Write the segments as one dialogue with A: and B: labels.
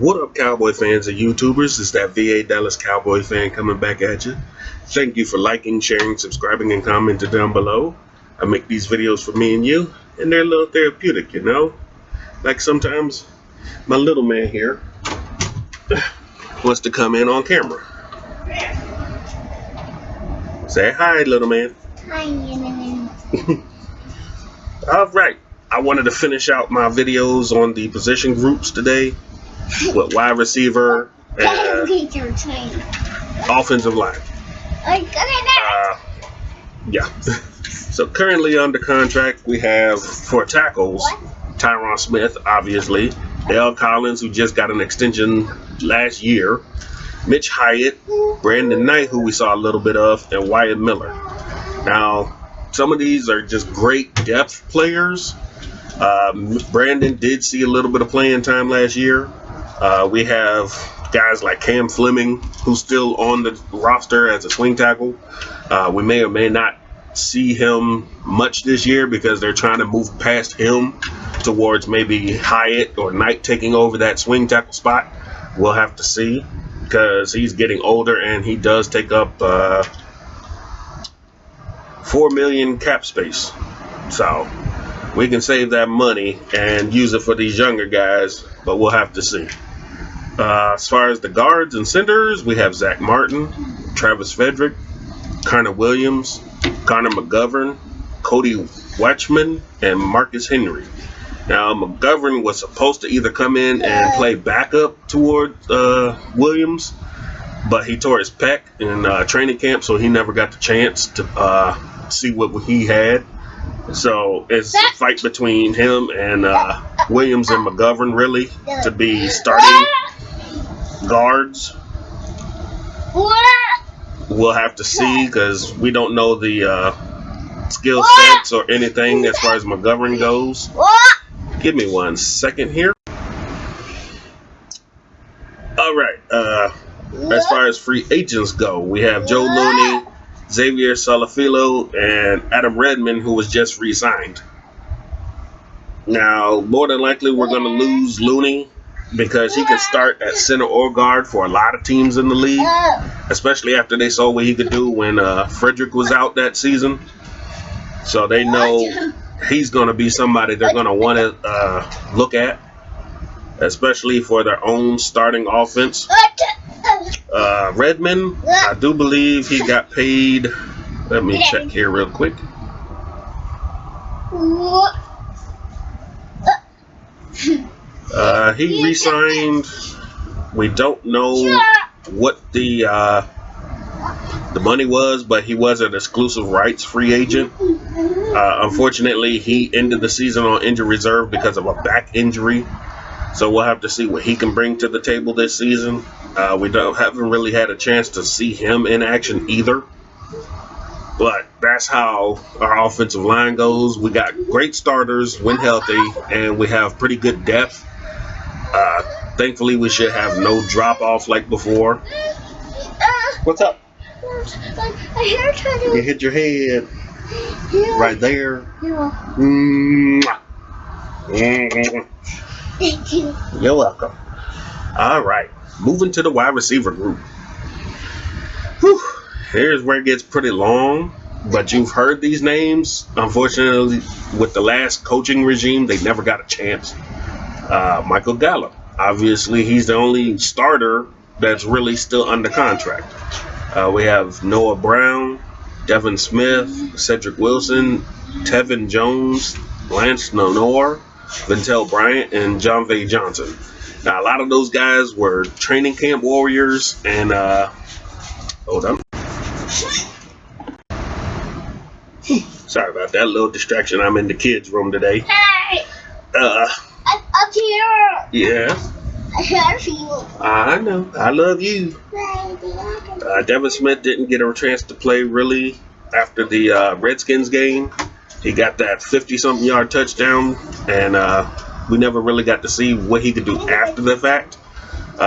A: What up, Cowboy fans and YouTubers? It's that VA Dallas Cowboy fan coming back at you. Thank you for liking, sharing, subscribing, and commenting down below. I make these videos for me and you, and they're a little therapeutic, you know? Like sometimes my little man here wants to come in on camera. Say hi, little man.
B: Hi, little man.
A: All right. I wanted to finish out my videos on the position groups today with wide receiver and offensive line. Yeah. So currently under contract, we have for tackles, Tyron Smith, obviously, Dale Collins, who just got an extension last year, Mitch Hyatt, Brandon Knight, who we saw a little bit of, and Wyatt Miller. Now, some of these are just great depth players. Brandon did see a little bit of playing time last year. We have guys like Cam Fleming, who's still on the roster as a swing tackle. We may or may not see him much this year because they're trying to move past him towards maybe Hyatt or Knight taking over that swing tackle spot. We'll have to see because he's getting older and he does take up $4 million cap space. So we can save that money and use it for these younger guys, but we'll have to see. As far as the guards and centers, we have Zach Martin, Travis Frederick, Connor Williams, Connor McGovern, Cody Watchman, and Marcus Henry. Now, McGovern was supposed to either come in and play backup toward Williams, but he tore his pec in training camp, so he never got the chance to see what he had. So it's a fight between him and Williams and McGovern, really, to be starting guards. We'll have to see because we don't know the skill sets or anything as far as McGovern goes. Give me 1 second here. All right. As far as free agents go, we have Joe Looney, Xavier Salafilo, and Adam Redmond, who was just re-signed. Now, more than likely, we're going to lose Looney because he can start at center or guard for a lot of teams in the league, especially after they saw what he could do when Frederick was out that season. So they know he's going to be somebody they're going to want to look at, especially for their own starting offense. Redmond, I do believe he got paid. Let me check here real quick. He re-signed. We don't know what the money was, but he was an exclusive rights free agent. Unfortunately, he ended the season on injury reserve because of a back injury. So we'll have to see what he can bring to the table this season. We haven't really had a chance to see him in action either. But that's how our offensive line goes. We got great starters when healthy, and we have pretty good depth. Thankfully, we should have no drop-off like before. What's up? You hit your head right there.
B: Thank you.
A: You're welcome. All right, moving to the wide receiver group. Whew. Here's where it gets pretty long, but you've heard these names. Unfortunately, with the last coaching regime, they never got a chance. Michael Gallup. Obviously, he's the only starter that's really still under contract. We have Noah Brown, Devin Smith, Cedric Wilson, Tevin Jones, Lance Nenor, Ventel Bryant, and John V. Johnson. Now, a lot of those guys were training camp warriors, and hold on. Sorry about that little distraction. I'm in the kids' room today.
B: Hey! Up here!
A: Yeah.
B: I love you.
A: I know. I love you. Devin Smith didn't get a chance to play really after the Redskins game. He got that 50-something yard touchdown, and we never really got to see what he could do after the fact.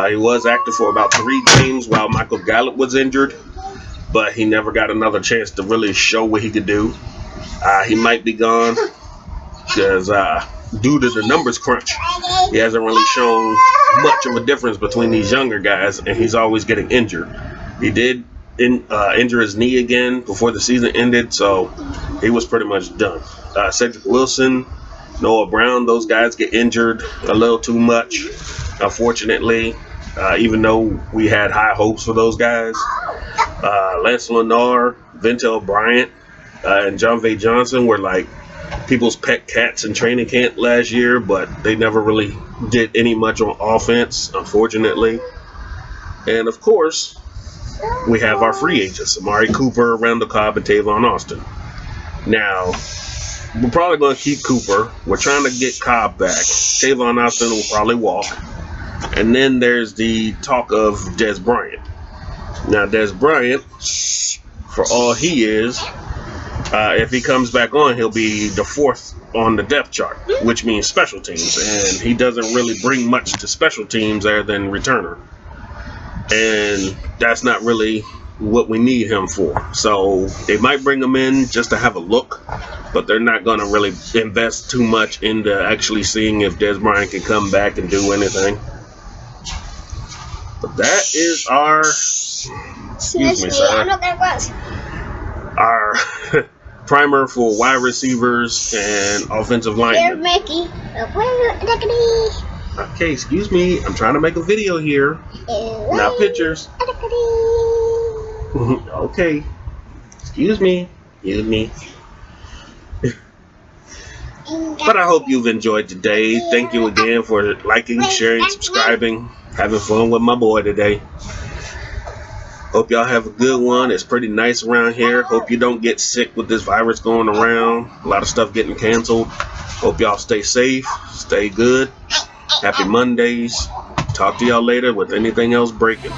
A: He was active for about 3 games while Michael Gallup was injured, but he never got another chance to really show what he could do. He might be gone because due to the numbers crunch, he hasn't really shown much of a difference between these younger guys, and he's always getting injured. He did injure his knee again before the season ended, so he was pretty much done. Cedric Wilson, Noah Brown, those guys get injured a little too much, unfortunately, even though we had high hopes for those guys. Lance Lennar, Ventel Bryant, and John V. Johnson were like people's pet cats in training camp last year, but they never really did any much on offense, unfortunately. And of course, we have our free agents, Amari Cooper, Randall Cobb, and Tavon Austin. Now, we're probably going to keep Cooper. We're trying to get Cobb back. Tavon Austin will probably walk. And then there's the talk of Dez Bryant. Now, Dez Bryant, for all he is, if he comes back on, he'll be the fourth on the depth chart, which means special teams. And he doesn't really bring much to special teams other than returner. And that's not really what we need him for. So they might bring him in just to have a look, but they're not going to really invest too much into actually seeing if Dez Bryant can come back and do anything. But that is our... Excuse me, sir. Our primer for wide receivers and offensive linemen.
B: Mickey.
A: Okay, excuse me. I'm trying to make a video here. Not pictures. Okay. Excuse me. But I hope you've enjoyed today. Thank you again for liking, sharing, subscribing, having fun with my boy today. Hope y'all have a good one. It's pretty nice around here. Hope you don't get sick with this virus going around. A lot of stuff getting canceled. Hope y'all stay safe, stay good. Happy Mondays. Talk to y'all later with anything else breaking.